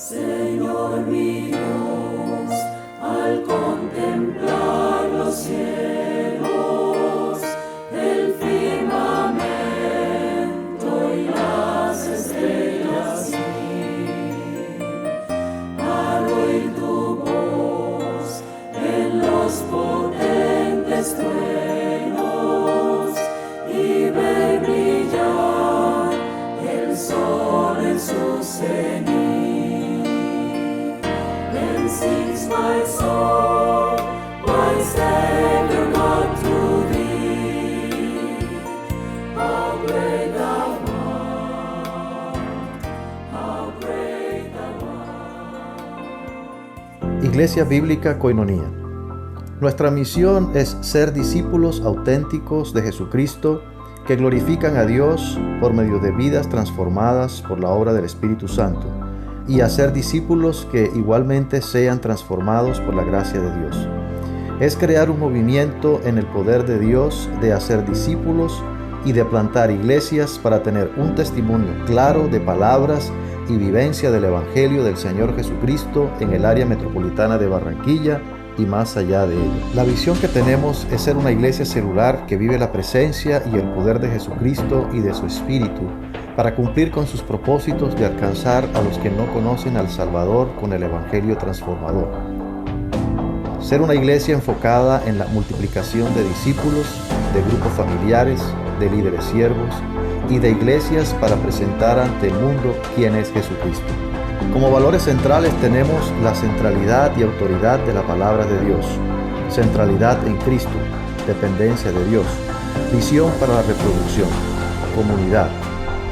Señor mi Dios, al contemplar los cielos, el firmamento y las estrellas, al oír tu voz en los potentes truenos y ver brillar el sol en su cenit. Then sings my soul, my Savior God, to thee. How great thou art, how great thou art. Iglesia Bíblica Koinonía. Nuestra misión es ser discípulos auténticos de Jesucristo que glorifican a Dios por medio de vidas transformadas por la obra del Espíritu Santo y hacer discípulos que igualmente sean transformados por la gracia de Dios. Es crear un movimiento en el poder de Dios de hacer discípulos y de plantar iglesias para tener un testimonio claro de palabras y vivencia del Evangelio del Señor Jesucristo en el área metropolitana de Barranquilla y más allá de ella. La visión que tenemos es ser una iglesia celular que vive la presencia y el poder de Jesucristo y de su Espíritu para cumplir con sus propósitos de alcanzar a los que no conocen al Salvador con el Evangelio transformador. Ser una iglesia enfocada en la multiplicación de discípulos, de grupos familiares, de líderes siervos y de iglesias para presentar ante el mundo quién es Jesucristo. Como valores centrales tenemos la centralidad y autoridad de la palabra de Dios, centralidad en Cristo, dependencia de Dios, visión para la reproducción, comunidad,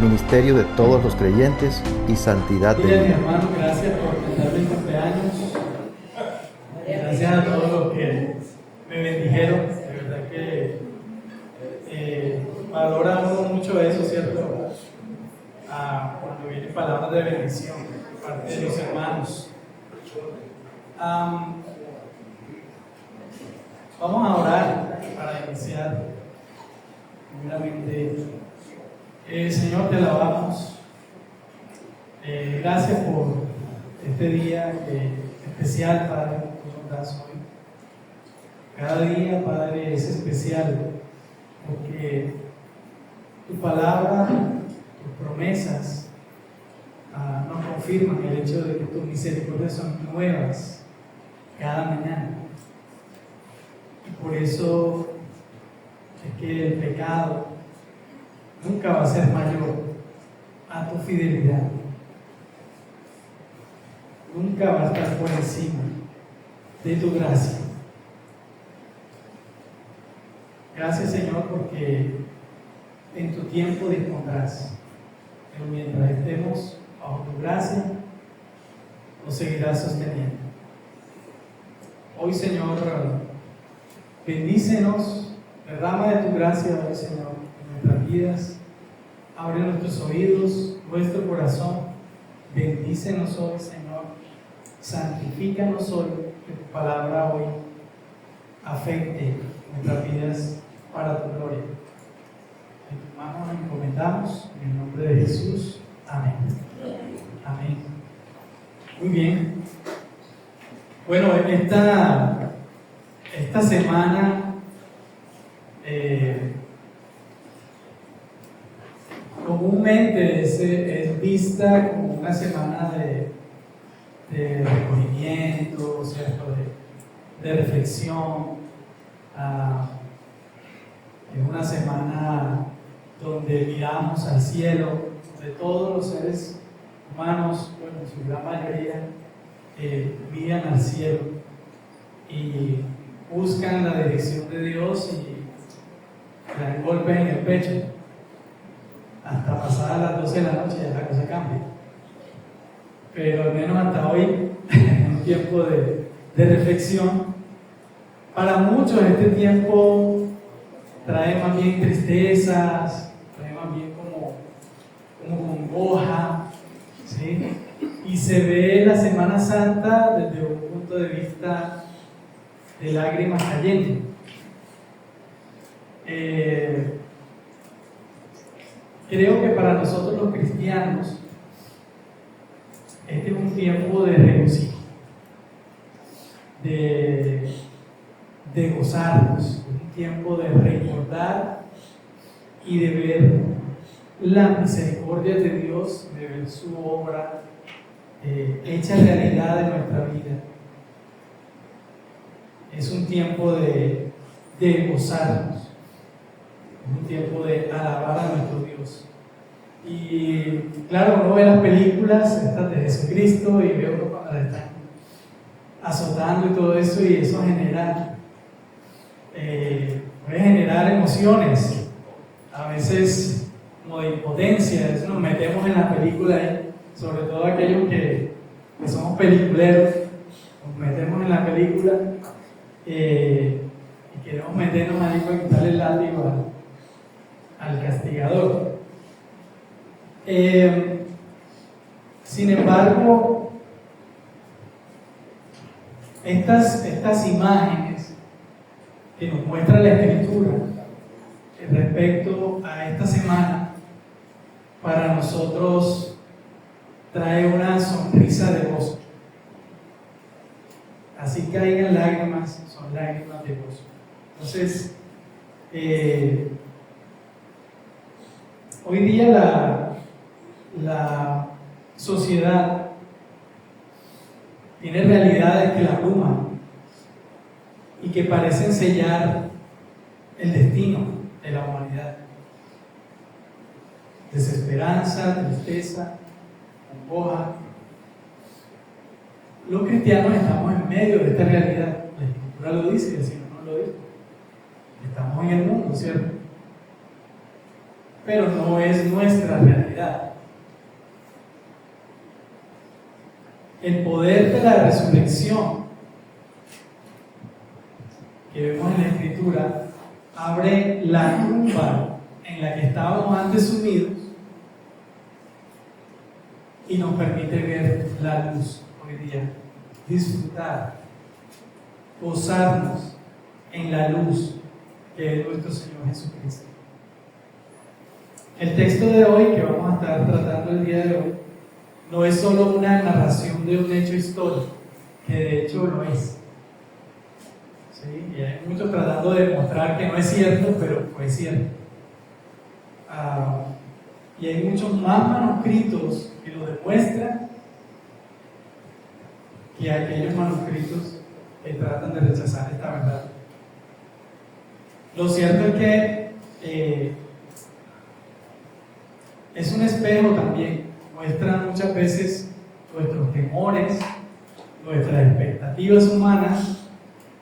ministerio de todos los creyentes y santidad de Bien, vida. hermano, gracias por cantar mi cumpleaños. Gracias a todos los que me bendijeron. De verdad que valora uno mucho eso, ¿cierto? Cuando vienen palabras de bendición de parte de los hermanos. Vamos a orar para iniciar. Primeramente, Señor, te alabamos. Gracias por este día especial, Padre, que nos das hoy. Cada día, Padre, es especial porque tu palabra, tus promesas nos confirman el hecho de que tus misericordias son nuevas cada mañana. Y por eso es que el pecado nunca va a ser mayor a tu fidelidad. Nunca va a estar por encima de tu gracia. Gracias, Señor, porque en tu tiempo dispondrás. Pero mientras estemos bajo tu gracia, nos seguirás sosteniendo. Hoy, Señor, bendícenos, derrama de tu gracia hoy, Señor, en nuestras vidas. Abre nuestros oídos, nuestro corazón. Bendícenos hoy, Señor. Santifícanos hoy, que tu palabra hoy afecte nuestras vidas para tu gloria. En tus manos nos encomendamos, en el nombre de Jesús. Amén. Amén. Muy bien. Bueno, esta semana comúnmente es vista como una semana de recogimiento, ¿cierto? De reflexión. Es una semana donde miramos al cielo, donde todos los seres humanos, bueno, en su gran mayoría, miran al cielo y buscan la dirección de Dios y dan golpes en el pecho. Hasta pasadas las 12 de la noche ya la cosa cambia. Pero al menos hasta hoy, en un tiempo de reflexión, para muchos este tiempo trae más bien tristezas, trae más bien como congoja, ¿sí? Y se ve la Semana Santa desde un punto de vista de lágrimas cayendo. Creo que para nosotros los cristianos, este este es un tiempo de regocijo, de gozarnos, un tiempo de recordar y de ver la misericordia de Dios, de ver su obra hecha realidad en nuestra vida. Es un tiempo de gozarnos, es un tiempo de alabar a nuestro Dios. Y claro, uno ve las películas estas de Jesucristo y ve uno cuando la están azotando y todo eso, y eso puede generar emociones, a veces como de impotencia. A veces nos metemos en la película ahí, sobre todo aquellos que somos peliculeros, nos metemos en la película y queremos meternos ahí para quitarle el látigo al castigador. Sin embargo, estas imágenes que nos muestra la Escritura respecto a esta semana, para nosotros trae una sonrisa de gozo. Así caigan lágrimas, son lágrimas de gozo. Entonces, hoy día la sociedad tiene realidades que la abruman y que parecen sellar el destino de la humanidad. Desesperanza, tristeza, congoja. Los cristianos estamos en medio de esta realidad. La Escritura lo dice y el Señor nos lo dice. Estamos en el mundo, ¿cierto? Pero no es nuestra realidad. El poder de la resurrección que vemos en la Escritura abre la tumba en la que estábamos antes sumidos y nos permite ver la luz hoy día, disfrutar, gozarnos en la luz que es nuestro Señor Jesucristo. El texto de hoy que vamos a estar tratando el día de hoy no es solo una narración de un hecho histórico, que de hecho lo es. ¿Sí? Y hay muchos tratando de demostrar que no es cierto, pero fue cierto. Y hay muchos más manuscritos que lo demuestran que aquellos manuscritos que tratan de rechazar esta verdad. Lo cierto es que es un espejo también. Muestra muchas veces nuestros temores, nuestras expectativas humanas,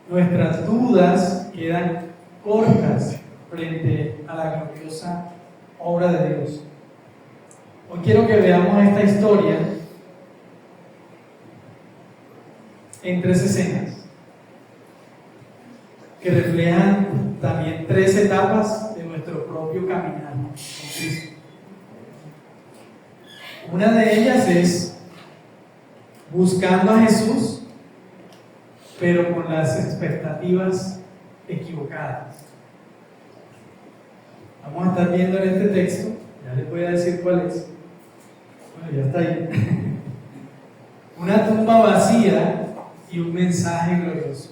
nuestras dudas quedan cortas frente a la gloriosa obra de Dios. Hoy quiero que veamos esta historia en 3 escenas que reflejan también 3 etapas de nuestro propio caminar con Cristo. Una de ellas es buscando a Jesús, pero con las expectativas equivocadas. Vamos a estar viendo en este texto, ya les voy a decir cuál es. Bueno, ya está ahí. Una tumba vacía y un mensaje glorioso.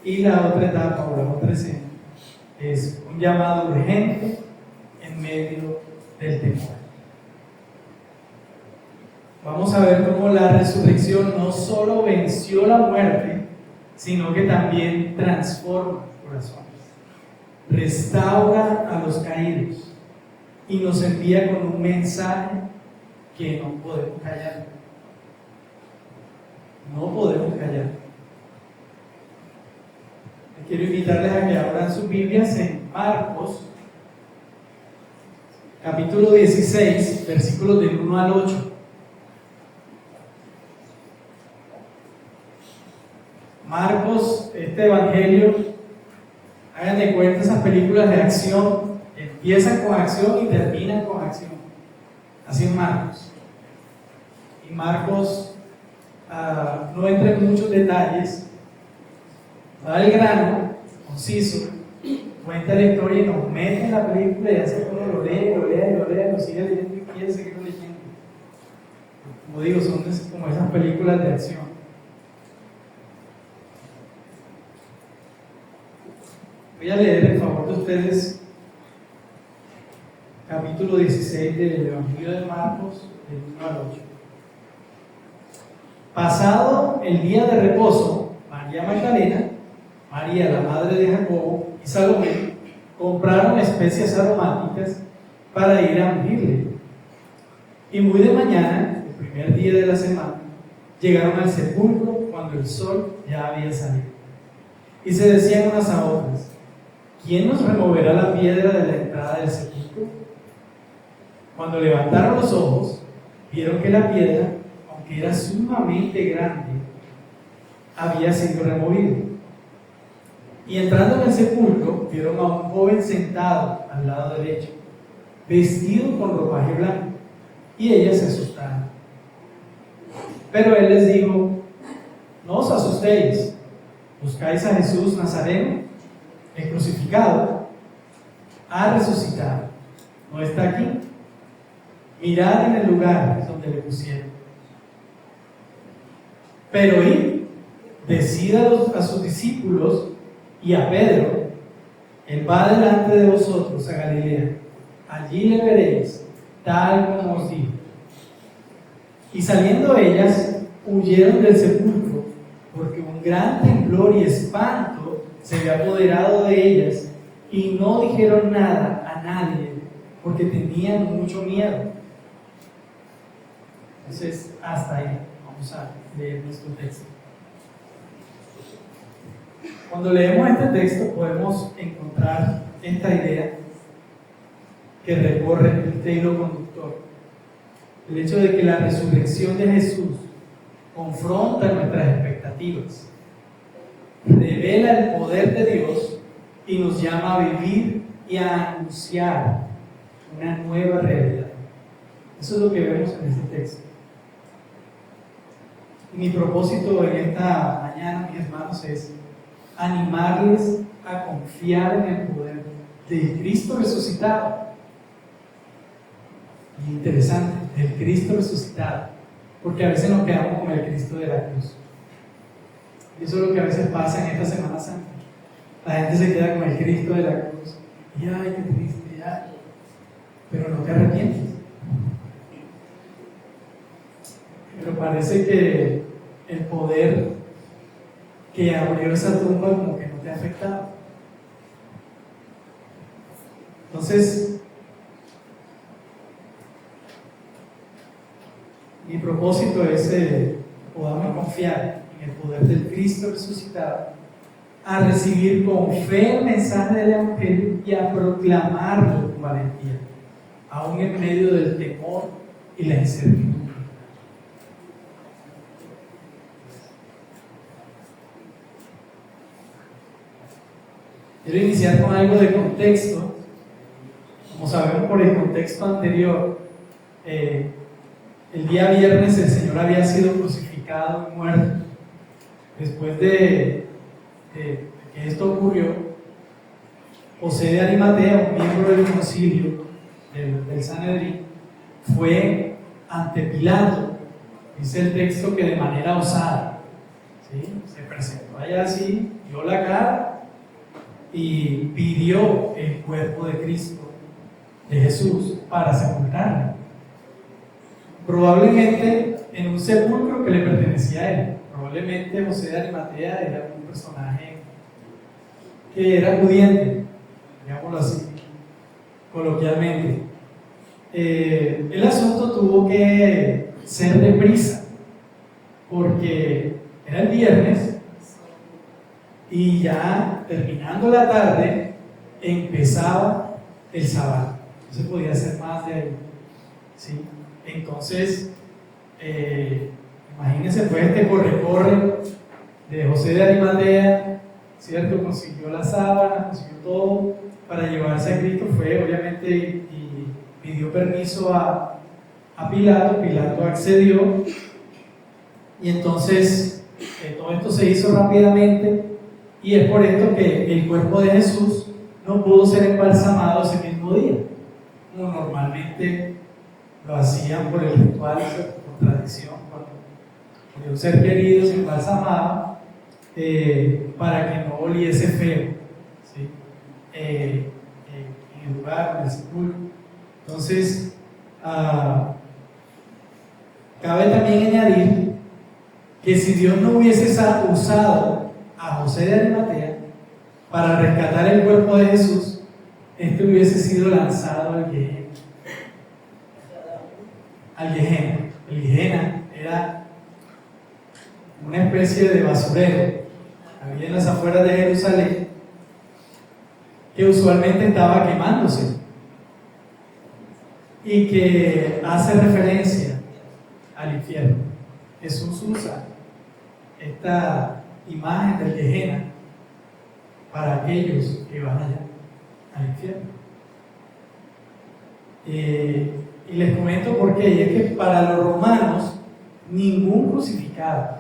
Y la otra etapa o la otra escena es un llamado urgente en medio del temor. Vamos a ver cómo la resurrección no solo venció la muerte, sino que también transforma corazones, restaura a los caídos y nos envía con un mensaje que no podemos callar. No podemos callar. Quiero invitarles a que abran sus Biblias en Marcos capítulo 16, versículos del 1 al 8. Marcos, este evangelio, hagan de cuenta esas películas de acción, empiezan con acción y terminan con acción. Así es Marcos. Y Marcos no entra en muchos detalles, va al grano, conciso, cuenta la historia y nos mete en la película y hace que uno lo lee, lo sigue leyendo y quiere seguir leyendo. como digo, son como esas películas de acción. Voy a leer en favor de ustedes capítulo 16 del Evangelio de Marcos, del 1 al 8. Pasado el día de reposo, María Magdalena, María la madre de Jacobo y Salomé compraron especias aromáticas para ir a ungirle. Y muy de mañana, el primer día de la semana, llegaron al sepulcro cuando el sol ya había salido. Y se decían unas a otras: ¿quién nos removerá la piedra de la entrada del sepulcro? Cuando levantaron los ojos, vieron que la piedra, aunque era sumamente grande, había sido removida. Y entrando en el sepulcro, vieron a un joven sentado al lado derecho, vestido con ropaje blanco, y ellas se asustaron. Pero él les dijo: no os asustéis, buscáis a Jesús Nazareno, el crucificado. Ha resucitado, no está aquí. Mirad en el lugar donde le pusieron. Pero id, decid a sus discípulos y a Pedro: él va delante de vosotros a Galilea, allí le veréis, tal como os dijo. Y saliendo ellas, huyeron del sepulcro, porque un gran temblor y espanto se había apoderado de ellas, y no dijeron nada a nadie, porque tenían mucho miedo. Entonces, hasta ahí vamos a leer nuestro texto. Cuando leemos este texto podemos encontrar esta idea que recorre el hilo conductor. El hecho de que la resurrección de Jesús confronta nuestras expectativas, revela el poder de Dios y nos llama a vivir y a anunciar una nueva realidad. Eso es lo que vemos en este texto. Y mi propósito en esta mañana, mis hermanos, es animarles a confiar en el poder de Cristo resucitado. Y interesante, el Cristo resucitado, porque a veces nos quedamos con el Cristo de la cruz. Y eso es lo que a veces pasa en esta Semana Santa. La gente se queda con el Cristo de la cruz. Y ay, qué triste, ay. Pero no te arrepientes. Pero parece que el poder que abrió esa tumba como que no te ha afectado. Entonces, mi propósito es que podamos confiar en el poder del Cristo resucitado, a recibir con fe el mensaje del Evangelio y a proclamarlo con valentía, aún en medio del temor y la incertidumbre. Quiero iniciar con algo de contexto. Como sabemos por el contexto anterior, el día viernes el Señor había sido crucificado y muerto. Después de que esto ocurrió, José de Arimatea, un miembro del concilio del Sanedrín, fue ante Pilato. Dice el texto que de manera osada, ¿sí? Se presentó allá así, dio la cara y pidió el cuerpo de Cristo, de Jesús, para sepultarlo. Probablemente en un sepulcro que le pertenecía a él. Probablemente José de Arimatea era un personaje que era pudiente, digámoslo así, coloquialmente. El asunto tuvo que ser deprisa, porque era el viernes y ya terminando la tarde empezaba el sábado. No se podía hacer más de ahí, ¿sí? Entonces, imagínense, fue este corre-corre de José de Arimatea, ¿cierto? Consiguió la sábana, consiguió todo para llevarse a Cristo. Fue obviamente y pidió permiso a Pilato. Pilato accedió y entonces todo esto se hizo rápidamente, y es por esto que el cuerpo de Jesús no pudo ser embalsamado ese mismo día, como normalmente lo hacían por el ritual, tradición, cuando un ser querido se embalsamaba para que no oliese feo, ¿sí? En el lugar, en el sepulcro. Entonces, cabe también añadir que si Dios no hubiese usado a José de Arimatea para rescatar el cuerpo de Jesús, este hubiese sido lanzado al Gehenna. El Gehenna era una especie de basurero, había en las afueras de Jerusalén, que usualmente estaba quemándose y que hace referencia al infierno. Jesús usa esta imagen del Gehenna para aquellos que van allá al infierno. Y les comento por qué. Y es que para los romanos ningún crucificado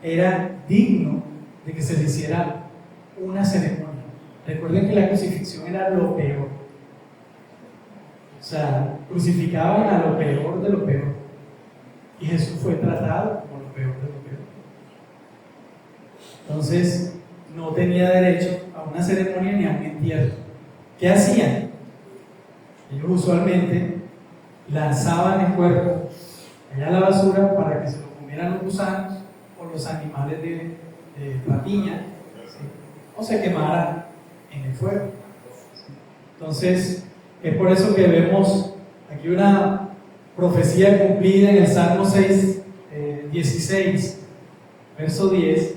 era digno de que se le hiciera una ceremonia. Recuerden que la crucifixión era lo peor. O sea, crucificaban a lo peor de lo peor. Y Jesús fue tratado como lo peor de lo peor. Entonces, no tenía derecho a una ceremonia ni a un entierro. ¿Qué hacían? Ellos usualmente lanzaban el cuerpo allá a la basura para que se lo comieran los gusanos o los animales de rapiña, ¿sí? O se quemaran en el fuego. Entonces, es por eso que vemos aquí una profecía cumplida en el Salmo 16, verso 10,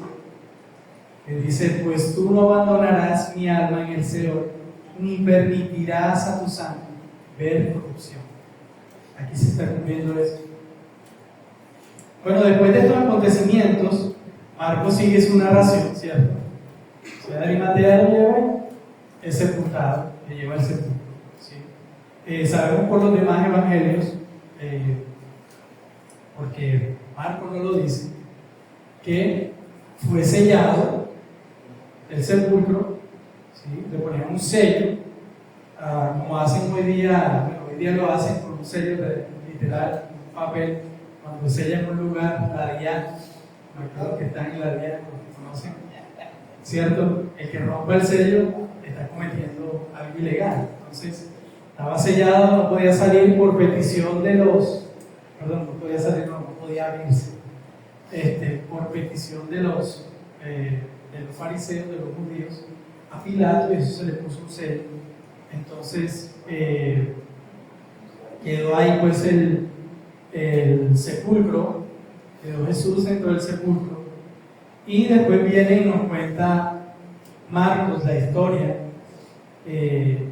que dice: pues tú no abandonarás mi alma en el Seol, ni permitirás a tu santo ver corrupción. Aquí se está cumpliendo eso. Bueno, después de estos acontecimientos, Marcos sigue su narración, ¿cierto? José de Arimatea lo lleva, es sepultado, le lleva al sepulcro, ¿sí? Sabemos por los demás evangelios, porque Marcos no lo dice, que fue sellado el sepulcro, ¿sí? Le ponían un sello, como hacen hoy día, bueno, hoy día lo hacen con un sello literal, un papel, cuando sellan un lugar, la DIAN, me acuerdo que están en la DIAN, lo conocen, ¿cierto? El que rompa el sello está cometiendo algo ilegal. Entonces, estaba sellado, no podía salir por petición de los, perdón, no podía salir, no podía abrirse, por petición de los fariseos, de los judíos, a Pilato, y eso se le puso un sello. Entonces, quedó ahí pues el sepulcro, quedó Jesús dentro del sepulcro, y después viene y nos cuenta Marcos la historia de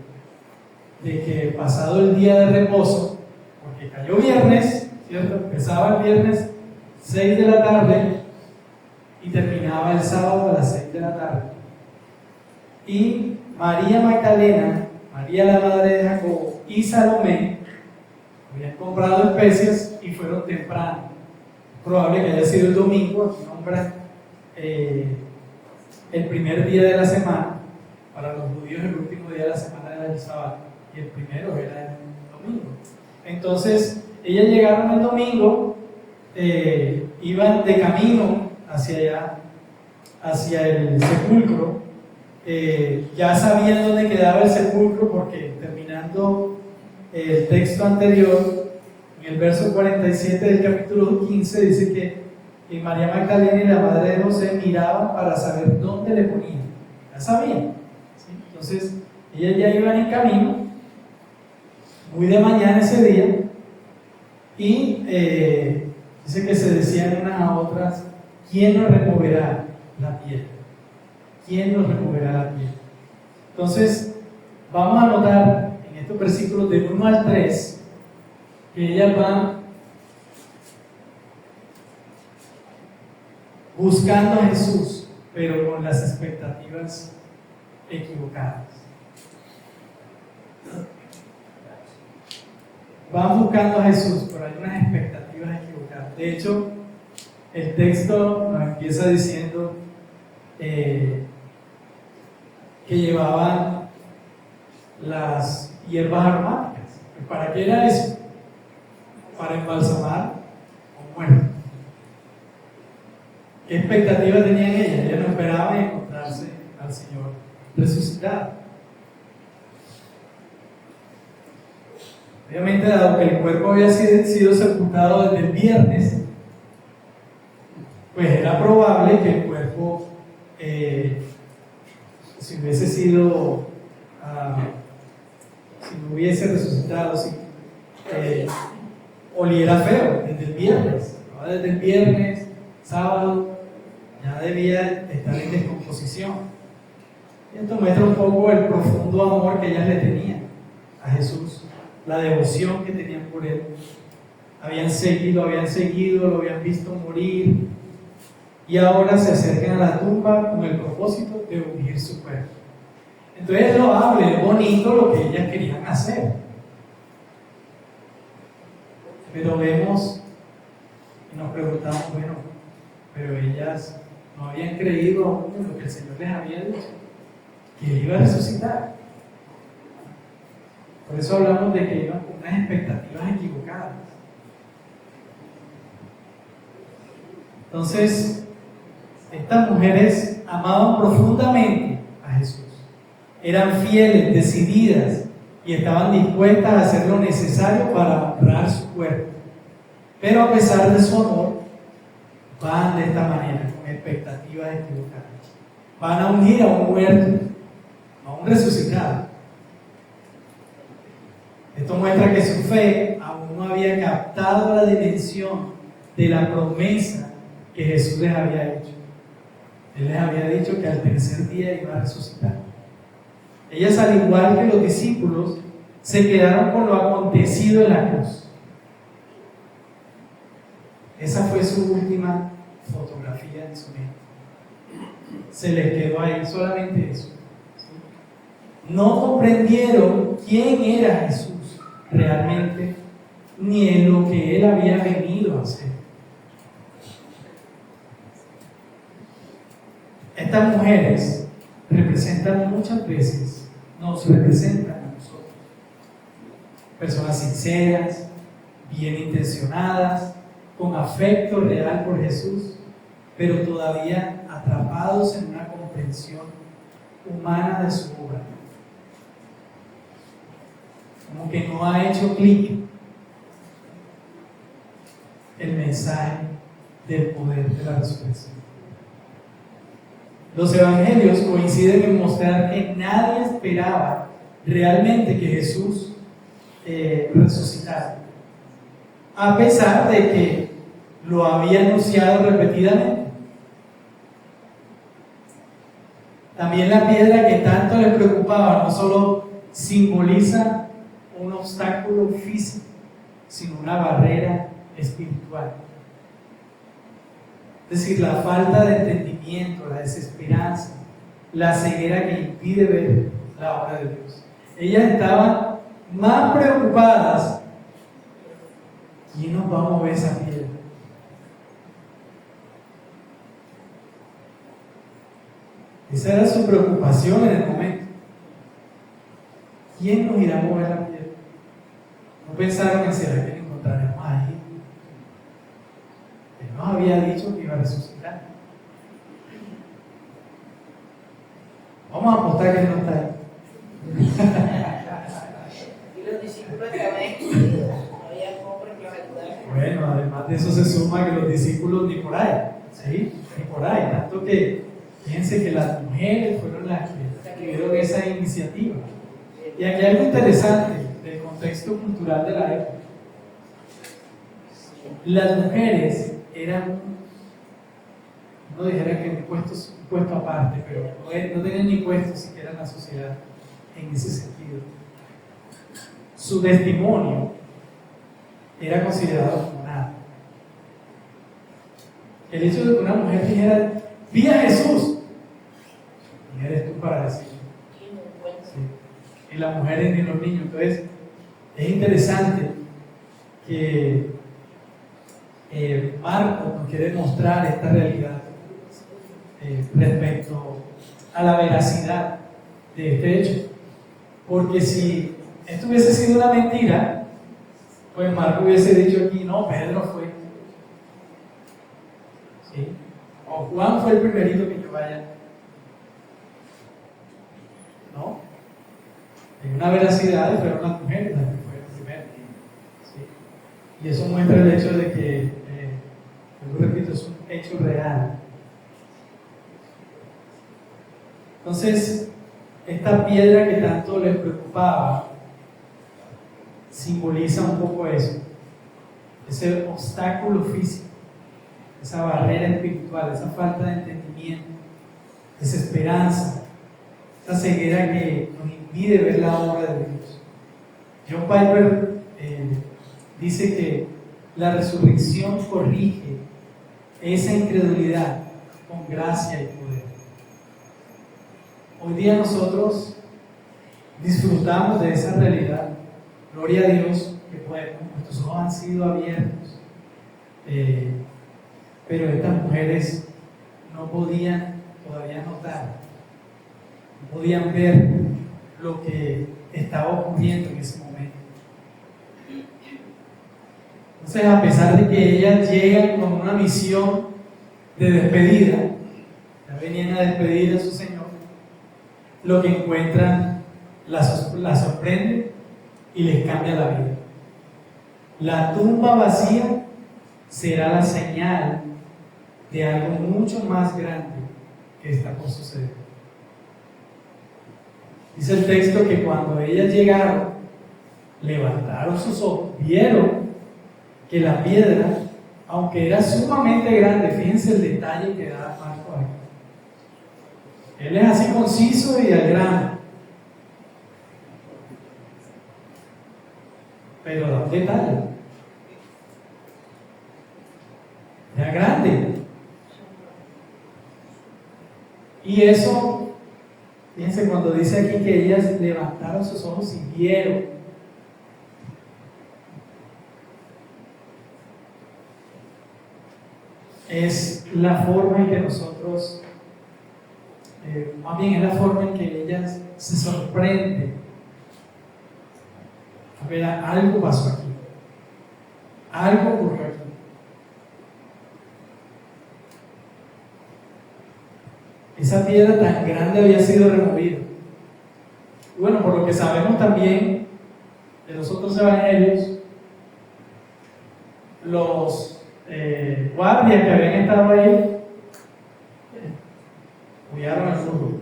que pasado el día de reposo, porque cayó viernes, ¿cierto? Empezaba el viernes 6 de la tarde y terminaba el sábado a las 6 de la tarde, y María Magdalena, María la madre de Jacobo y Salomé habían comprado especias y fueron temprano. Probable que haya sido el domingo, aquí nombra el primer día de la semana. Para los judíos el último día de la semana era el sábado y el primero era el domingo. Entonces ellas llegaron el domingo, iban de camino hacia allá, hacia el sepulcro. Ya sabían dónde quedaba el sepulcro, porque terminando el texto anterior, en el verso 47 del capítulo 15, dice que María Magdalena y la madre de José miraban para saber dónde le ponían. Ya sabían, ¿sí? Entonces ellas ya iban en camino, muy de mañana ese día, y dice que se decían unas a otras: ¿quién nos removerá la piedra? ¿Quién nos removerá la piedra? Entonces, vamos a notar en estos versículos del 1 al 3 que ellas van buscando a Jesús, pero con las expectativas equivocadas. Van buscando a Jesús, pero hay unas expectativas equivocadas. De hecho, el texto nos empieza diciendo que llevaban las hierbas aromáticas. ¿Para qué era eso? Para embalsamar ¿Qué expectativa tenían ellas? Ellas no esperaban encontrarse al Señor resucitado. Obviamente, dado que el cuerpo había sido sepultado desde el viernes, pues era probable que el cuerpo, si hubiese sido, si no hubiese resucitado, si oliera feo desde el viernes, ¿no? Desde el viernes, sábado, ya debía estar en descomposición. Y esto muestra un poco el profundo amor que ellas le tenían a Jesús, la devoción que tenían por Él. Habían seguido, lo habían visto morir, y ahora se acercan a la tumba con el propósito de ungir su cuerpo. Entonces es loable, es bonito lo que ellas querían hacer. Pero vemos y nos preguntamos, bueno, pero ellas no habían creído aún en lo que el Señor les había dicho, que Él iba a resucitar. Por eso hablamos de que iban con unas expectativas equivocadas. Entonces, estas mujeres amaban profundamente a Jesús. Eran fieles, decididas y estaban dispuestas a hacer lo necesario para honrar su cuerpo. Pero a pesar de su amor, van de esta manera, con expectativas equivocadas. Van a ungir a un muerto, a un resucitado. Esto muestra que su fe aún no había captado la dimensión de la promesa que Jesús les había hecho. Él les había dicho que al tercer día iba a resucitar. Ellas, al igual que los discípulos, se quedaron con lo acontecido en la cruz. Esa fue su última fotografía en su mente. Se les quedó ahí solamente eso. No comprendieron quién era Jesús realmente, ni en lo que Él había venido a hacer. Estas mujeres representan muchas veces, nos representan a nosotros. Personas sinceras, bien intencionadas, con afecto real por Jesús, pero todavía atrapados en una comprensión humana de su obra. Como que no ha hecho clic el mensaje del poder de la resurrección. Los evangelios coinciden en mostrar que nadie esperaba realmente que Jesús resucitara, a pesar de que lo había anunciado repetidamente. También la piedra que tanto les preocupaba no solo simboliza un obstáculo físico, sino una barrera espiritual. Es decir, la falta de entendimiento, la desesperanza, la ceguera que impide ver la obra de Dios. Ellas estaban más preocupadas. ¿Quién nos va a mover esa piedra? Esa era su preocupación en el momento. ¿Quién nos irá a mover la piedra? No pensaron en será que lo encontraremos ahí. Él nos había dicho que iba a resucitar. Vamos a apostar que Él no está ahí. Y los discípulos estaban escondidos, no había hombres que los ayudaran. Bueno, además de eso se suma que los discípulos ni por ahí, ¿sí? Ni por ahí, tanto que fíjense que las mujeres fueron las que tuvieron esa iniciativa. Y aquí hay algo interesante del contexto cultural de la época. Las mujeres eran, no dijera que un puesto aparte, pero no tenían ni puesto siquiera en la sociedad en ese sentido. Su testimonio era considerado como nada. El hecho de que una mujer dijera, vi a Jesús, ¿quién eres tú para decirlo? Sí. Y las mujeres ni los niños. Entonces, es interesante que Marcos nos quiere mostrar esta realidad respecto a la veracidad de este hecho. Porque si esto hubiese sido una mentira, pues Marcos hubiese dicho aquí, no, Pedro fue. ¿Sí? O Juan fue el primerito que yo vaya. No. En una veracidad fueron las mujeres las que fueron primero. ¿Sí? Y eso muestra el hecho de que, yo repito, es un hecho real. Entonces, esta piedra que tanto les preocupaba simboliza un poco eso, ese obstáculo físico, esa barrera espiritual, esa falta de entendimiento, desesperanza, esa ceguera que nos impide ver la obra de Dios. John Piper dice que la resurrección corrige esa incredulidad con gracia y poder. Hoy día nosotros disfrutamos de esa realidad. Gloria a Dios que nuestros ojos han sido abiertos. Pero estas mujeres no podían todavía notar, no podían ver lo que estaba ocurriendo en ese momento. Entonces, a pesar de que ellas llegan con una misión de despedida, ya venían a despedir a su Señor, lo que encuentran la sorprende y les cambia la vida. La tumba vacía será la señal de algo mucho más grande que está por suceder. Dice el texto que cuando ellas llegaron, levantaron sus ojos, vieron que la piedra, aunque era sumamente grande, fíjense el detalle que da Marco aquí. Él es así conciso y al grano, pero da un detalle. Era grande. Y eso, fíjense cuando dice aquí que ellas levantaron sus ojos y vieron. Es la forma en que nosotros, más bien es la forma en que ellas se sorprenden. A ver, algo pasó aquí. Algo ocurrió aquí. Esa piedra tan grande había sido removida. Y bueno, por lo que sabemos también de los otros evangelios, los guardias que habían estado ahí huyeron al fútbol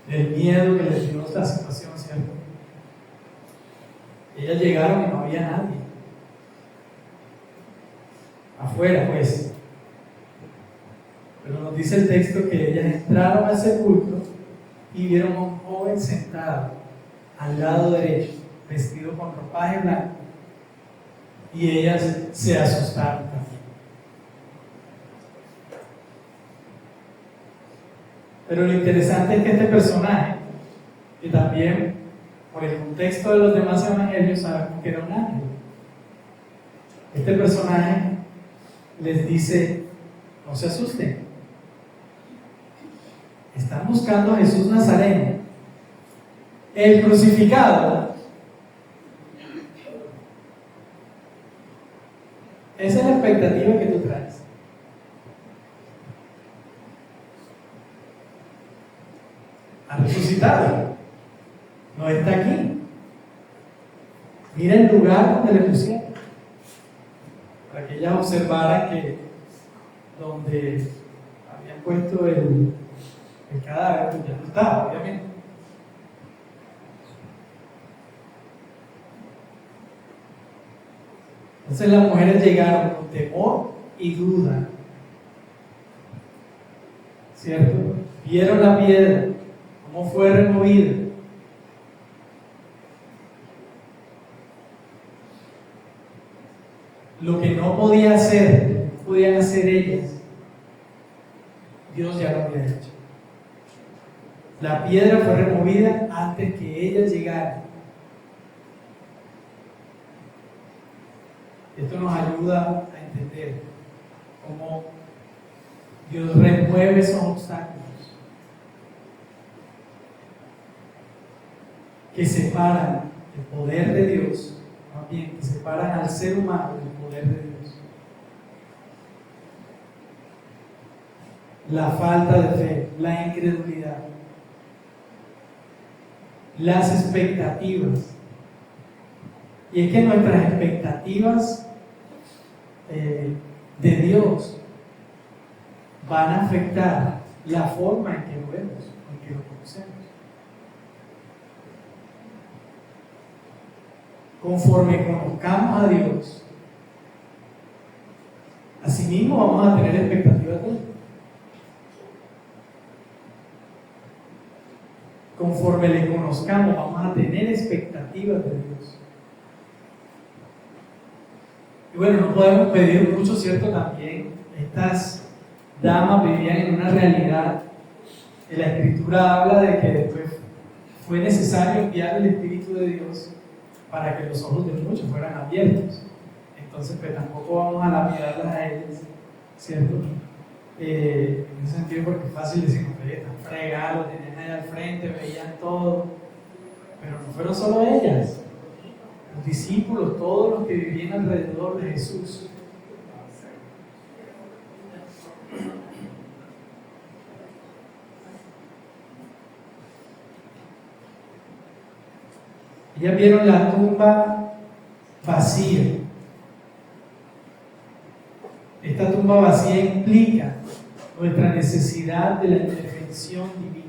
del miedo que les dio esta situación, ¿cierto? Ellas llegaron y no había nadie afuera, pues. Pero nos dice el texto que ellas entraron al sepulcro y vieron a un joven sentado al lado derecho, vestido con ropaje blanco, y ellas se asustaron también. Pero lo interesante es que este personaje, que también por el contexto de los demás evangelios sabemos que era un ángel, este personaje les dice: no se asusten, están buscando a Jesús Nazareno, el crucificado. Esa es la expectativa que tú traes. Ha resucitado, no está aquí. Mira el lugar donde le pusieron, para que ellas observaran que donde habían puesto el cadáver, pues ya no estaba, obviamente. Entonces las mujeres llegaron con temor y duda, ¿cierto? Vieron la piedra, cómo fue removida. Lo que no podían hacer ellas, Dios ya lo había hecho. La piedra fue removida antes que ellas llegaran. Esto nos ayuda a entender cómo Dios remueve esos obstáculos que separan el poder de Dios, más bien que separan al ser humano del poder de Dios. la falta de fe, la incredulidad, las expectativas. Y es que nuestras expectativas de Dios van a afectar la forma en que lo vemos, en que lo conocemos. Conforme conozcamos a Dios, asimismo vamos a tener expectativas de Él. Conforme le conozcamos, vamos a tener expectativas de Dios. Y bueno, no podemos pedir mucho, ¿cierto? También estas damas vivían en una realidad. En la Escritura habla de que después fue necesario enviar el Espíritu de Dios para que los ojos de muchos fueran abiertos. Entonces, pues tampoco vamos a lapidarlas a ellas, ¿cierto? En ese sentido, porque es fácil decir, están fregados, tenían ahí al frente, veían todo, pero no fueron solo ellas, los discípulos, todos los que vivían alrededor de Jesús. Ellas vieron la tumba vacía. Esta tumba vacía implica nuestra necesidad de la intervención divina.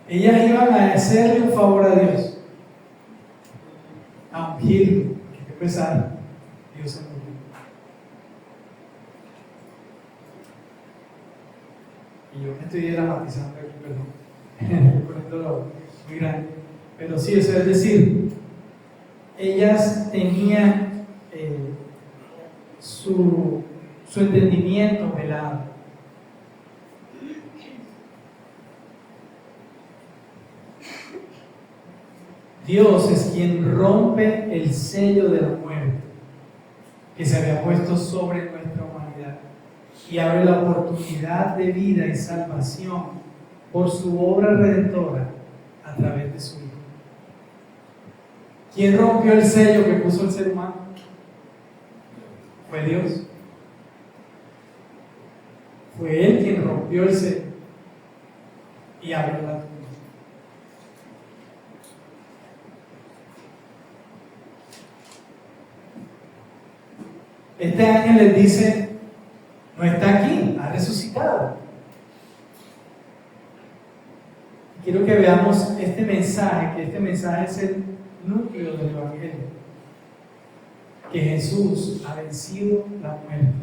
Ellas iban a hacerle un favor a Dios, a ungirlo, que pesar, Dios se murió. Y yo me estoy dramatizando aquí, perdón, poniéndolo muy grande. Pero sí, eso es decir, ellas tenían su entendimiento velado. Dios es quien rompe el sello de la muerte que se había puesto sobre nuestra humanidad y abre la oportunidad de vida y salvación por su obra redentora a través de su Hijo. ¿Quién rompió el sello que puso el ser humano? Fue Dios. Fue Él quien rompió el sello y abrió la tumba. Este ángel les dice, no está aquí, ha resucitado. Quiero que veamos este mensaje, que este mensaje es el núcleo del Evangelio. Que Jesús ha vencido la muerte.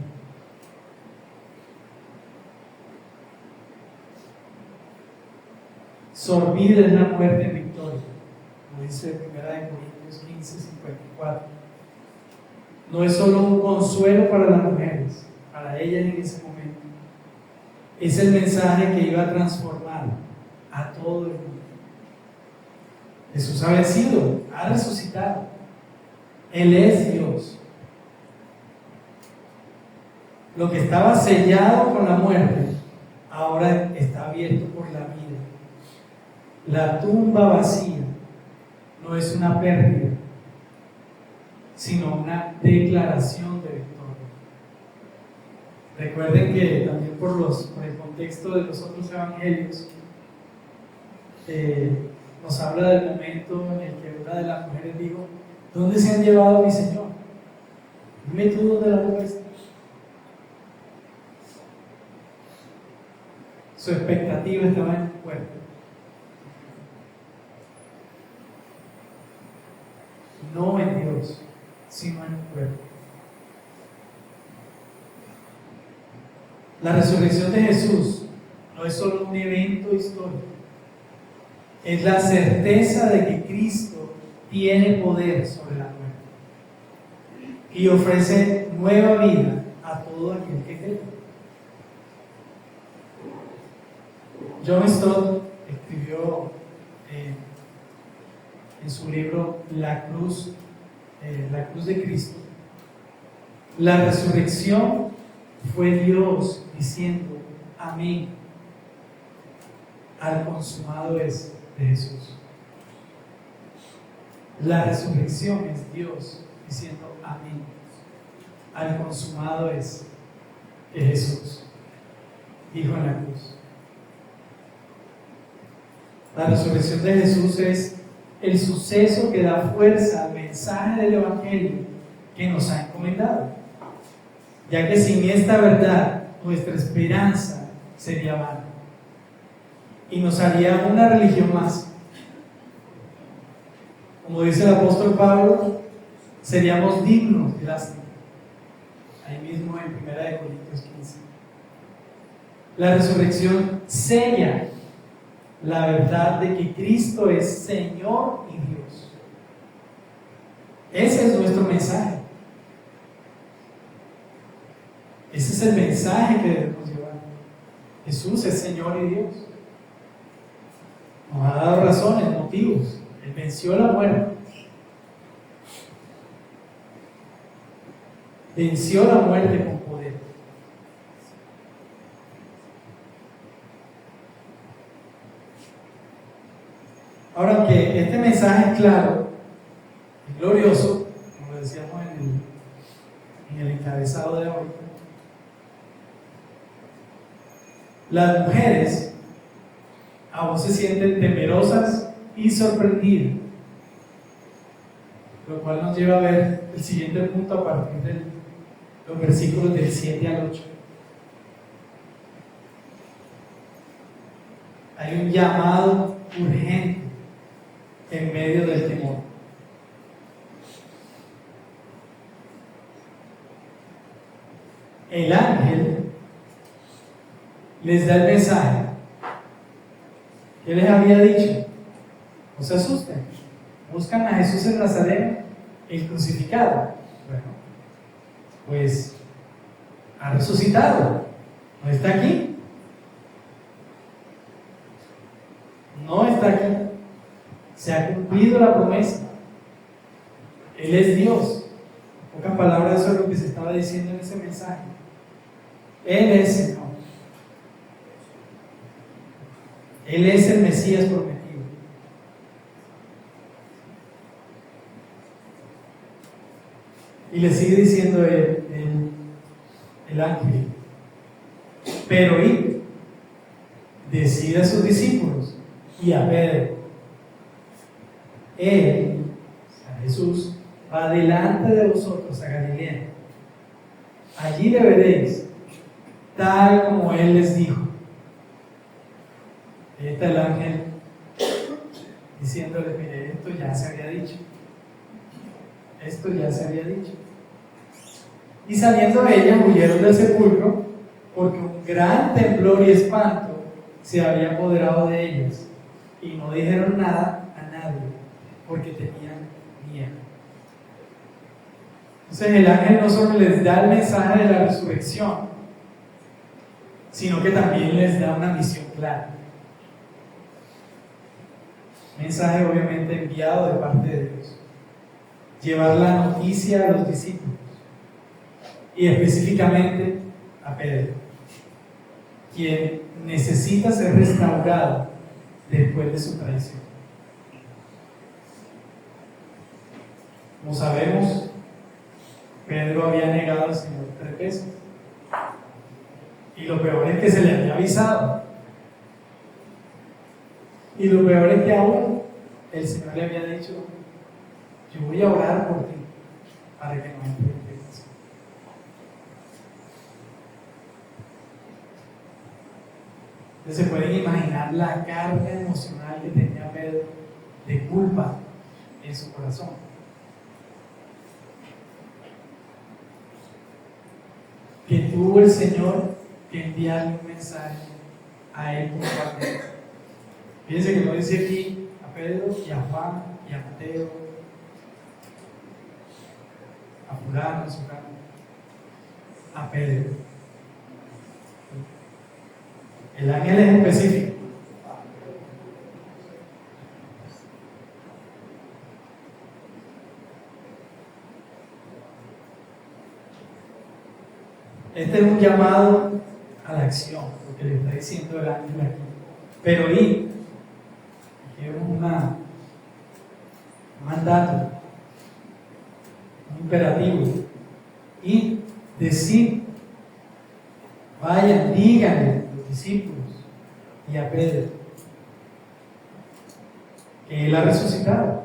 Sorbida es la muerte en victoria, como dice 1 Corintios 15:54. No es solo un consuelo para las mujeres, para ellas en ese momento. Es el mensaje que iba a transformar a todo el mundo. Jesús ha vencido, ha resucitado. Él es Dios. Lo que estaba sellado con la muerte, ahora está abierto por la vida. La tumba vacía no es una pérdida, sino una declaración de victoria. Recuerden que también por el contexto de los otros evangelios, nos habla del momento en el que una de las mujeres dijo, ¿dónde se han llevado a mi Señor? Dime tú dónde la puesto. Su expectativa estaba en el cuerpo. No en Dios, sino en el cuerpo. La resurrección de Jesús no es solo un evento histórico, es la certeza de que Cristo tiene poder sobre la muerte y ofrece nueva vida a todo aquel que cree. John Stott escribió en su libro La Cruz de Cristo. La resurrección fue Dios diciendo amén al consumado es de Jesús. La resurrección es Dios diciendo amén al consumado es que Jesús dijo en la cruz. La resurrección de Jesús es el suceso que da fuerza al mensaje del Evangelio que nos ha encomendado, ya que sin esta verdad nuestra esperanza sería vana y nos haría una religión más. Como dice el apóstol Pablo, seríamos dignos de lástima. Ahí mismo en 1 Corintios 15. La resurrección sella la verdad de que Cristo es Señor y Dios. Ese es nuestro mensaje. Ese es el mensaje que debemos llevar. Jesús es Señor y Dios. Nos ha dado razones, motivos. Él venció la muerte. Venció la muerte con poder. Ahora, aunque este mensaje es claro, es glorioso, como decíamos en el encabezado de hoy, las mujeres aún se sienten temerosas y sorprendidas, lo cual nos lleva a ver el siguiente punto a partir de los versículos del 7 al 8. Hay un llamado urgente en medio del temor. El ángel les da el mensaje. ¿Qué les había dicho? No se asusten. Buscan a Jesús el Nazareno, el crucificado. Bueno, pues ha resucitado. ¿No está aquí? No está aquí. Se ha cumplido la promesa. Él es Dios. En pocas palabras, eso es lo que se estaba diciendo en ese mensaje. Él es Señor. Él es el Mesías prometido. Y le sigue diciendo el ángel: pero id, decid a sus discípulos y a Pedro. Él, a Jesús, va delante de vosotros a Galilea. Allí le veréis, tal como Él les dijo. Ahí está el ángel diciéndole: mire, esto ya se había dicho. Esto ya se había dicho. Y saliendo de ella, huyeron del sepulcro, porque un gran temblor y espanto se había apoderado de ellas, y no dijeron nada a nadie, porque tenían miedo. Entonces el ángel no solo les da el mensaje de la resurrección, sino que también les da una misión clara. Mensaje obviamente enviado de parte de Dios. Llevar la noticia a los discípulos, y específicamente a Pedro, quien necesita ser restaurado después de su traición. Como sabemos, Pedro había negado al Señor 3 veces, y lo peor es que se le había avisado, y lo peor es que aún el Señor le había dicho: yo voy a orar por ti para que no entres en tentación. Entonces se pueden imaginar la carga emocional que tenía Pedro de culpa en su corazón. Que tuvo el Señor que enviarle un mensaje a él puntualmente. Fíjense que lo dice aquí a Pedro y a Juan y a Mateo, a fulano, a sutano, a Pedro. El ángel es específico. Este es un llamado a la acción, lo que le está diciendo el ángel aquí. Pero aquí es un mandato, un imperativo. Y decir Vayan, díganle a los discípulos y a Pedro que Él ha resucitado.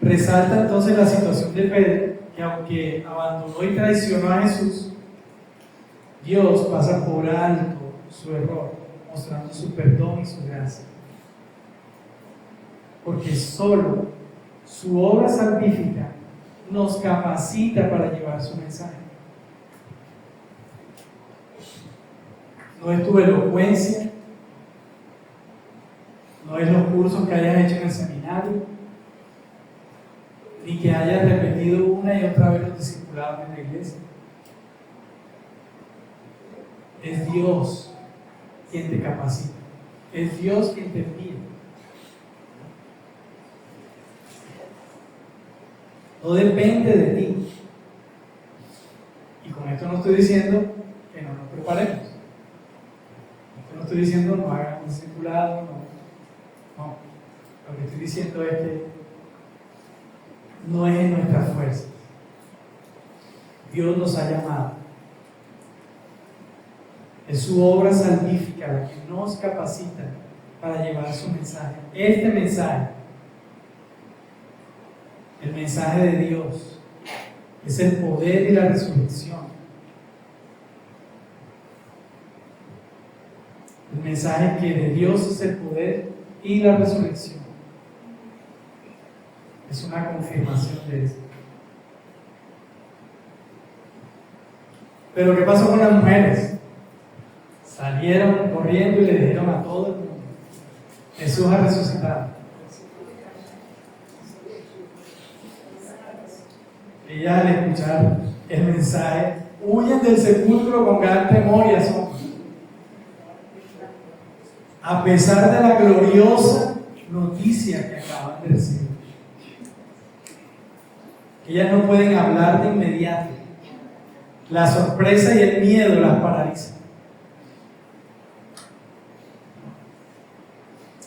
Resalta entonces la situación de Pedro, que aunque abandonó y traicionó a Jesús, Dios pasa por alto su error, mostrando su perdón y su gracia. Porque solo su obra salvífica nos capacita para llevar su mensaje. No es tu elocuencia, no es los cursos que hayas hecho en el seminario, ni que hayas repetido una y otra vez los discipulados en la iglesia. Es Dios quien te capacita, es Dios quien te envía. No depende de ti. Y con esto no estoy diciendo que no nos preparemos. Esto no estoy diciendo no hagan un discipulado, no. Lo que estoy diciendo es que no es en nuestra fuerza. Dios nos ha llamado. Es su obra salvífica la que nos capacita para llevar su mensaje. Este mensaje, el mensaje de Dios, es el poder y la resurrección. El mensaje que de Dios es el poder y la resurrección. Es una confirmación de esto. Pero ¿qué pasó con las mujeres? Salieron corriendo y le dijeron a todo el mundo: Jesús ha resucitado. Ellas, al escuchar el mensaje, huyen del sepulcro con gran temor y asombro, a pesar de la gloriosa noticia que acaban de recibir. Ellas no pueden hablar de inmediato. La sorpresa y el miedo las paralizan.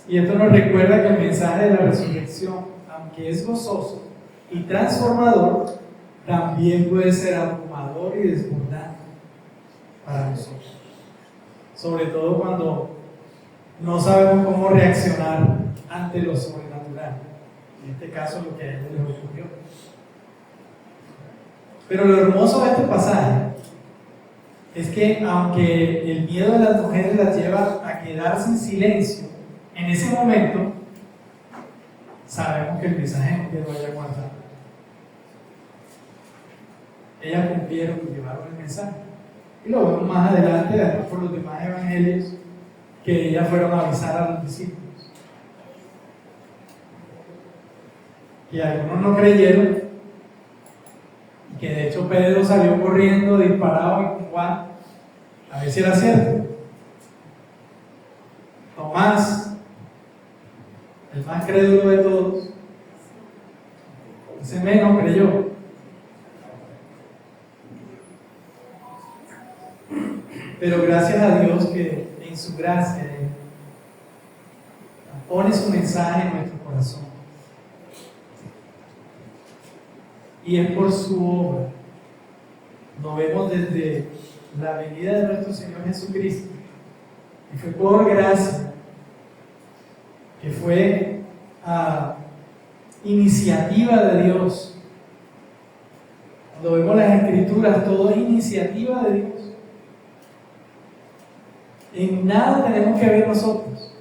Y esto nos recuerda que el mensaje de la resurrección, aunque es gozoso y transformador, también puede ser abrumador y desbordante para nosotros. Sobre todo cuando no sabemos cómo reaccionar ante lo sobrenatural. En este caso, lo que a ellos les ocurrió. Pero lo hermoso de este pasaje es que, aunque el miedo de las mujeres las lleva a quedarse en silencio, en ese momento sabemos que el mensaje no quedó allá guardado. Ellas cumplieron y llevaron el mensaje. Y lo vemos más adelante, después por los demás evangelios, que ellas fueron a avisar a los discípulos. Y algunos no creyeron, y que de hecho Pedro salió corriendo, disparado en Juan, a ver si era cierto. Tomás, el más crédulo de todos, ese menos creyó. Pero gracias a Dios que en su gracia Él pone su mensaje en nuestro corazón. Y es por su obra. Lo vemos desde la venida de nuestro Señor Jesucristo. Y fue por gracia, que fue iniciativa de Dios. Cuando vemos las Escrituras, todo es iniciativa de Dios. En nada tenemos que ver nosotros.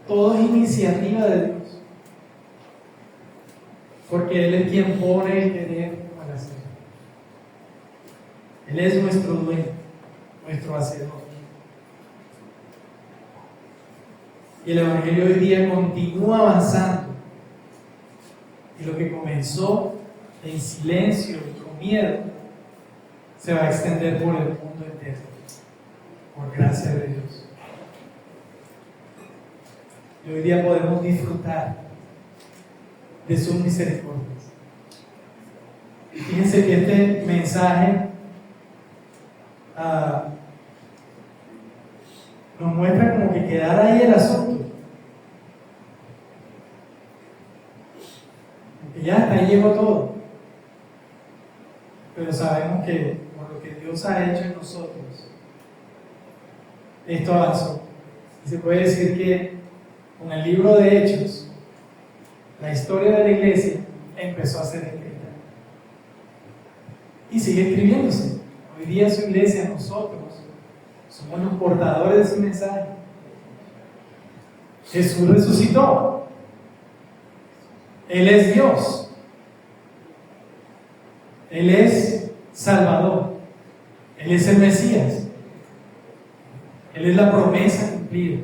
Todo es iniciativa de Dios. Porque Él es quien pone el querer como el hacer. Él es nuestro dueño, nuestro hacedor. Y el Evangelio hoy día continúa avanzando. Y lo que comenzó en silencio y con miedo se va a extender por el mundo entero, por gracia de Dios. Y hoy día podemos disfrutar de sus misericordias. Y fíjense que este mensaje nos muestra como que quedara ahí el asunto. Dios ha hecho en nosotros, esto avanzó. Y se puede decir que con el libro de Hechos, la historia de la iglesia empezó a ser escrita. Y sigue escribiéndose. Hoy día su iglesia, nosotros, somos los portadores de su mensaje. Jesús resucitó. Él es Dios. Él es Salvador. Él es el Mesías. Él es la promesa cumplida.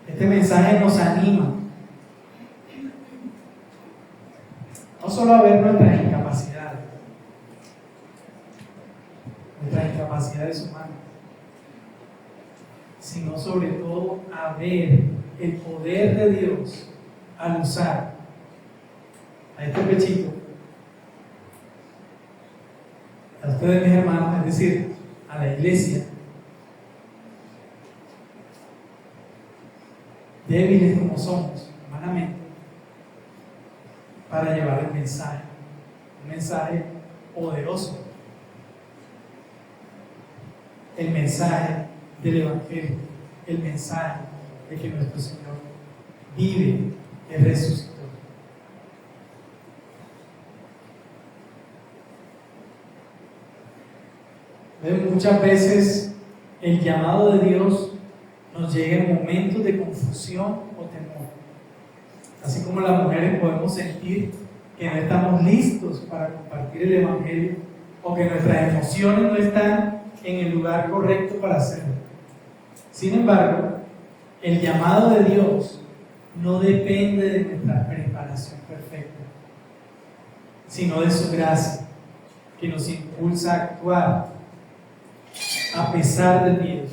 Este mensaje nos anima no solo a ver nuestras incapacidades humanas, sino sobre todo a ver el poder de Dios al usar a este pechito, a ustedes mis hermanos, es decir, a la iglesia, débiles como somos humanamente, para llevar el mensaje, un mensaje poderoso, el mensaje del Evangelio, el mensaje de que nuestro Señor vive y resucitó. Muchas veces el llamado de Dios nos llega en momentos de confusión o temor. Así como las mujeres podemos sentir que no estamos listos para compartir el Evangelio o que nuestras emociones no están en el lugar correcto para hacerlo. Sin embargo, el llamado de Dios no depende de nuestra preparación perfecta, sino de su gracia, que nos impulsa a actuar a pesar del miedo.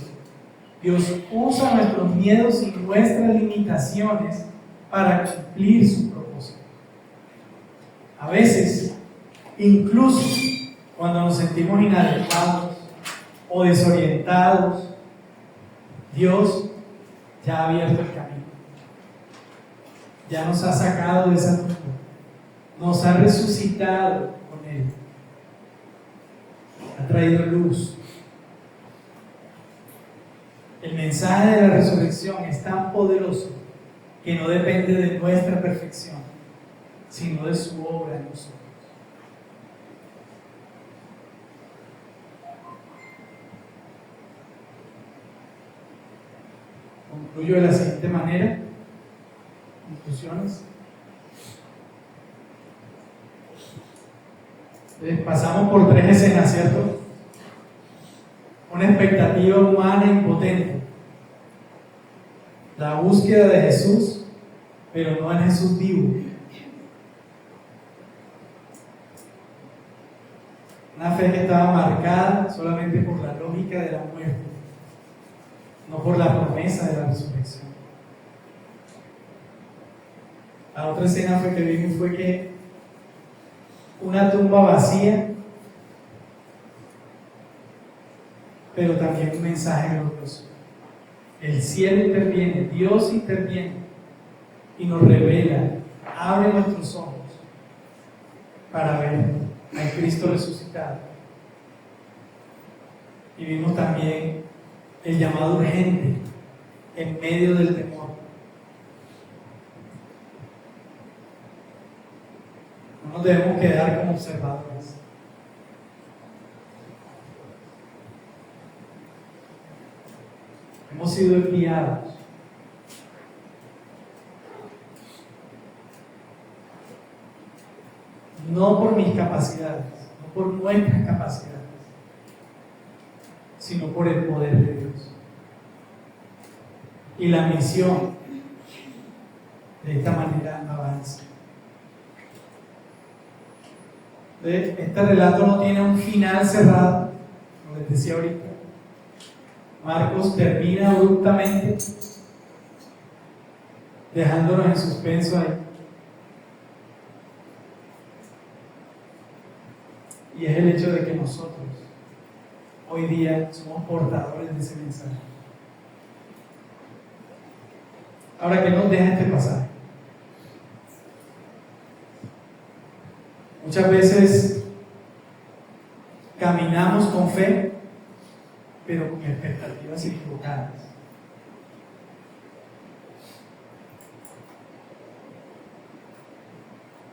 Dios usa nuestros miedos y nuestras limitaciones para cumplir su propósito. A veces, incluso cuando nos sentimos inadecuados o desorientados, Dios ya ha abierto el camino. Ya nos ha sacado de esa tumba. Nos ha resucitado con Él. Ha traído luz. El mensaje de la resurrección es tan poderoso que no depende de nuestra perfección, sino de su obra en nosotros. Concluyo de la siguiente manera. Conclusiones. Pasamos por 3 escenas, ¿cierto? Una expectativa humana impotente. La búsqueda de Jesús, pero no en Jesús vivo. Una fe que estaba marcada solamente por la lógica de la muerte, no por la promesa de la resurrección. La otra escena que vimos fue que una tumba vacía, pero también un mensaje glorioso. El cielo interviene, Dios interviene y nos revela, abre nuestros ojos para ver a Cristo resucitado. Y vimos también el llamado urgente en medio del temor. No nos debemos quedar como observadores. Hemos sido enviados no por mis capacidades, no por nuestras capacidades, sino por el poder de Dios. Y la misión de esta manera avanza. Este relato no tiene un final cerrado, como les decía ahorita. Marcos termina abruptamente, dejándonos en suspenso ahí. Y es el hecho de que nosotros hoy día somos portadores de ese mensaje. Ahora, ¿qué nos deja este pasaje? Muchas veces caminamos con fe, pero con expectativas equivocadas.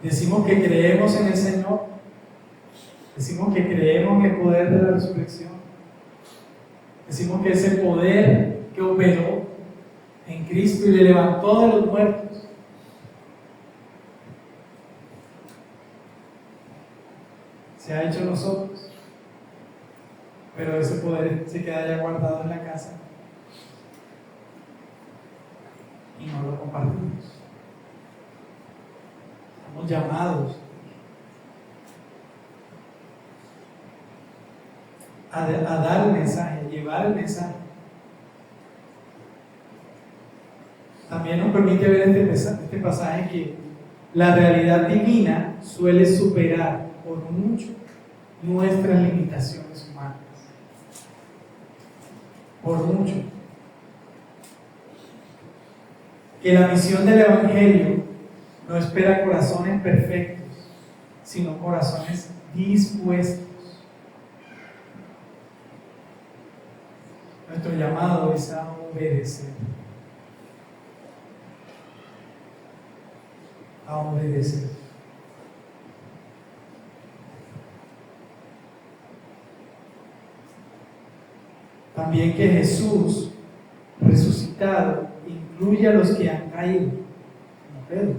Decimos que creemos en el Señor, decimos que creemos en el poder de la resurrección, decimos que ese poder que operó en Cristo y le levantó de los muertos, se ha hecho en nosotros, pero ese poder se queda ya guardado en la casa y no lo compartimos. Estamos llamados a dar el mensaje, a llevar el mensaje. También nos permite ver este pasaje que la realidad divina suele superar por mucho nuestras limitaciones humanas. Por mucho. Que la misión del Evangelio no espera corazones perfectos, sino corazones dispuestos. Nuestro llamado es a obedecer. A obedecer. También que Jesús resucitado incluye a los que han caído, como Pedro,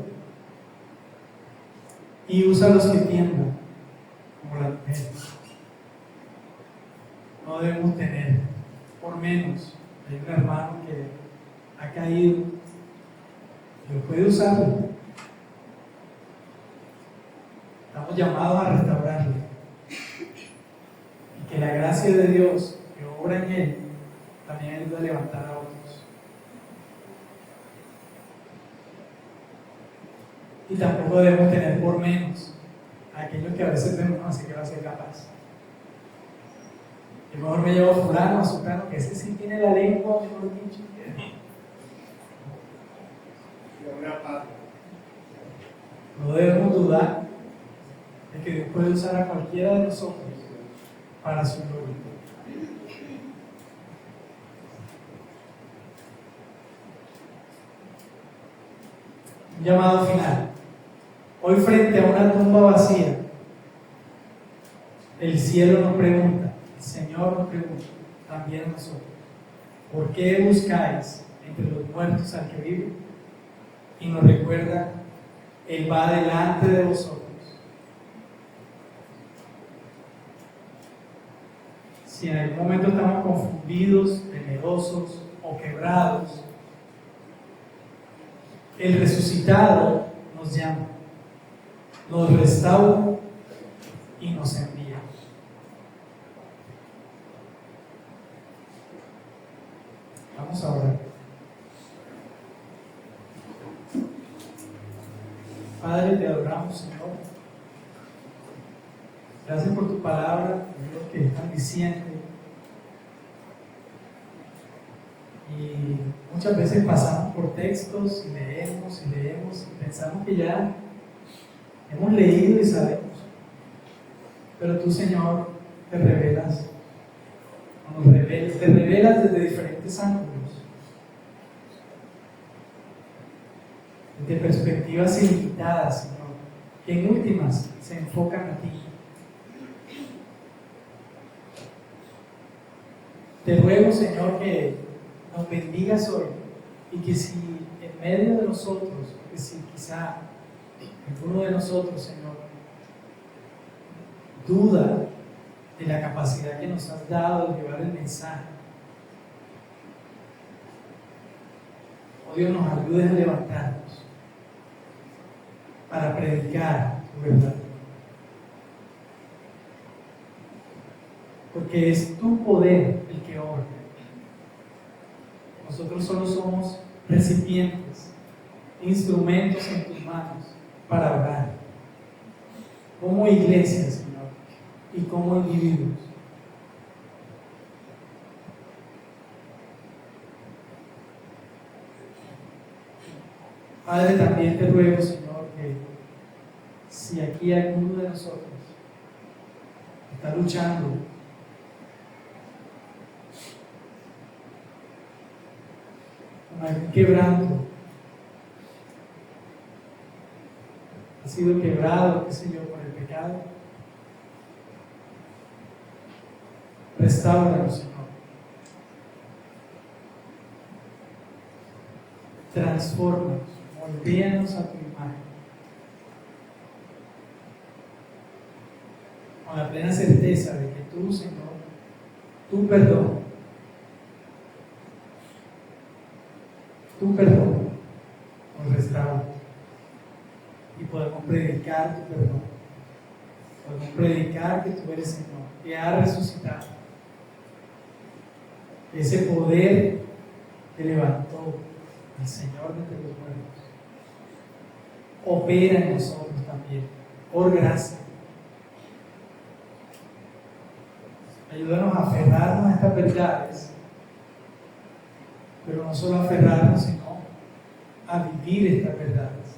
y usa a los que tiemblan, como las mujeres. No debemos tener por menos. Hay un hermano que ha caído, Dios puede usarlo. Estamos llamados a restaurarlo, y que la gracia de Dios que obra en él también ayuda a levantar a otros. Y tampoco debemos tener por menos a aquellos que a veces vemos, no sé qué va a ser capaz. Y mejor me llevo a fulano, a sultano, que ese sí tiene la lengua, mejor dicho. No debemos dudar de que Dios puede usar a cualquiera de nosotros para su gloria. Un llamado final. Hoy, frente a una tumba vacía, el cielo nos pregunta, el Señor nos pregunta, también nosotros, ¿por qué buscáis entre los muertos al que vive? Y nos recuerda, Él va delante de vosotros. Si en algún momento estamos confundidos, temerosos o quebrados, el resucitado nos llama, nos restaura y nos envía. Vamos a orar. Padre, te adoramos, Señor. Gracias por tu palabra, Dios, que es tan diciente. Y muchas veces pasamos por textos y leemos y pensamos que ya hemos leído y sabemos. Pero tú, Señor, te revelas, te revelas desde diferentes ángulos, desde perspectivas ilimitadas, Señor, que en últimas se enfocan a ti. Te ruego, Señor, que nos bendigas hoy y que si en medio de nosotros, que si quizá alguno de nosotros, Señor, duda de la capacidad que nos has dado de llevar el mensaje, oh Dios, nos ayudes a levantarnos para predicar tu verdad. Porque es tu poder el que obra. Nosotros solo somos recipientes, instrumentos en tus manos para orar. Como iglesia, Señor, y como individuos. Padre, también te ruego, Señor, que si aquí alguno de nosotros está luchando con algún quebranto, ha sido quebrado, qué sé yo, por el pecado, restáuranos, Señor. Transfórmanos, moldéanos a tu imagen. Con la plena certeza de que tú, Señor, tu perdón nos restaura. Y podemos predicar tu perdón. Podemos predicar que tú eres Señor, que has resucitado. Ese poder que levantó el Señor de los muertos opera en nosotros también, por gracia. Ayúdanos a aferrarnos a estas verdades, pero no solo a aferrarnos, sino a vivir estas verdades.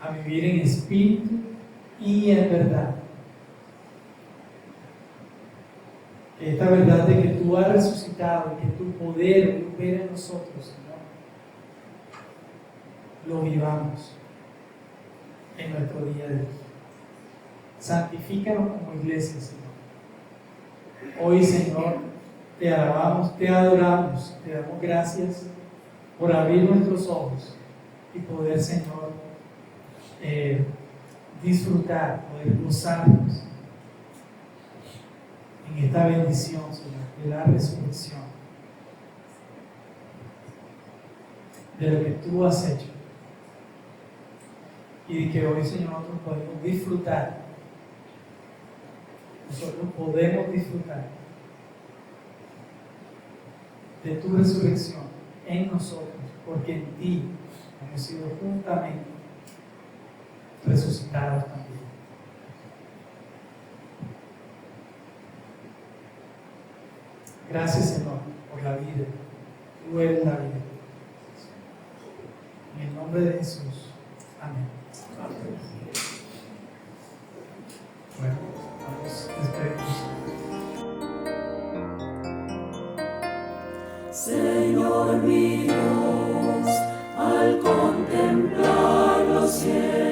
A vivir en espíritu y en verdad. Esta verdad de que tú has resucitado y que tu poder opera en nosotros, Señor, lo vivamos en nuestro día a día. Santifícanos como iglesia, Señor. Hoy, Señor, te alabamos, te adoramos, te damos gracias por abrir nuestros ojos y poder, Señor, disfrutar, poder gozarnos en esta bendición, Señor, de la resurrección, de lo que tú has hecho, y de que hoy, Señor, nosotros podemos disfrutar. Nosotros podemos disfrutar de tu resurrección en nosotros, porque en ti hemos sido juntamente resucitados también. Gracias, Señor, por la vida. Tú eres la vida. En el nombre de Jesús. Amén. Bueno, vamos a despedirnos. Señor mi Dios, al contemplar los cielos,